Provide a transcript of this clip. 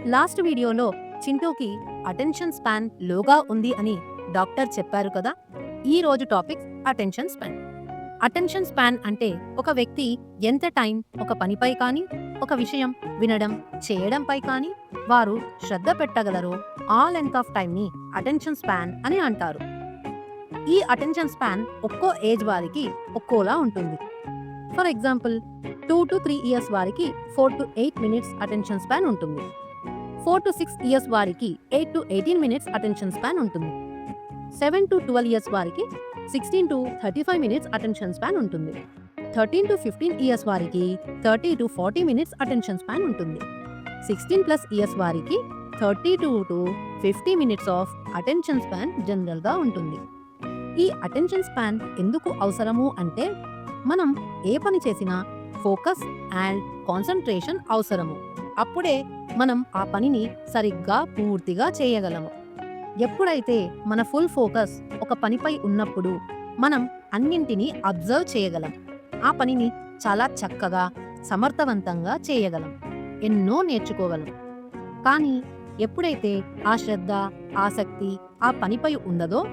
Last వీడియోలో చింటూకి attention span లోగా ఉంది అని డాక్టర్ చెప్పారు కదా. ఈ రోజు topic attention span. Attention span అంటే ఒక వ్యక్తి ఎంత టైం ఒక పనిపై కానీ ఒక విషయం వినడం చేయడంపై కానీ వారు శ్రద్ధ పెట్టగలరో ఆ లెంత్ ఆఫ్ టైంని అటెన్షన్ స్పాన్ అని అంటారు. ఈ అటెన్షన్ స్పాన్ ఒక్కో ఏజ్ వారికి ఒక్కోలా ఉంటుంది. ఫర్ ఎగ్జాంపుల్ 2 to 3 ఇయర్స్ వారికి 4 to 8 మినిట్స్ అటెన్షన్ స్పాన్ ఉంటుంది. 4 to 6 ఇయర్స్ వారికి 8 to 18 మినిట్స్ అటెన్షన్ స్పాన్ ఉంటుంది. 7 to 12 ఇయర్స్ వారికి 16 to 35 మినిట్స్ అటెన్షన్ స్పాన్ ఉంటుంది. 13 to 15 ఇయర్స్ వారికి 30 to 40 మినిట్స్ అటెన్షన్ స్పాన్ ఉంటుంది. 16+ ఇయర్స్ వారికి 32 to 50 minutes of attention span జనరల్గా ఉంటుంది. ఈ అటెన్షన్ స్పాన్ ఎందుకు అవసరము అంటే మనం ఏ పని చేసినా ఫోకస్ అండ్ కాన్సంట్రేషన్ అవసరము. అప్పుడే మనం ఆ పనిని సరిగ్గా పూర్తిగా చేయగలము. ఎప్పుడైతే మన ఫుల్ ఫోకస్ ఒక పనిపై ఉన్నప్పుడు మనం అన్నింటినీ అబ్జర్వ్ చేయగలం. ఆ పనిని చాలా చక్కగా సమర్థవంతంగా చేయగలం. ఎన్నో నేర్చుకోగలం. కానీ ఎప్పుడైతే ఆ శ్రద్ధ ఆసక్తి ఆ పనిపై ఉండదో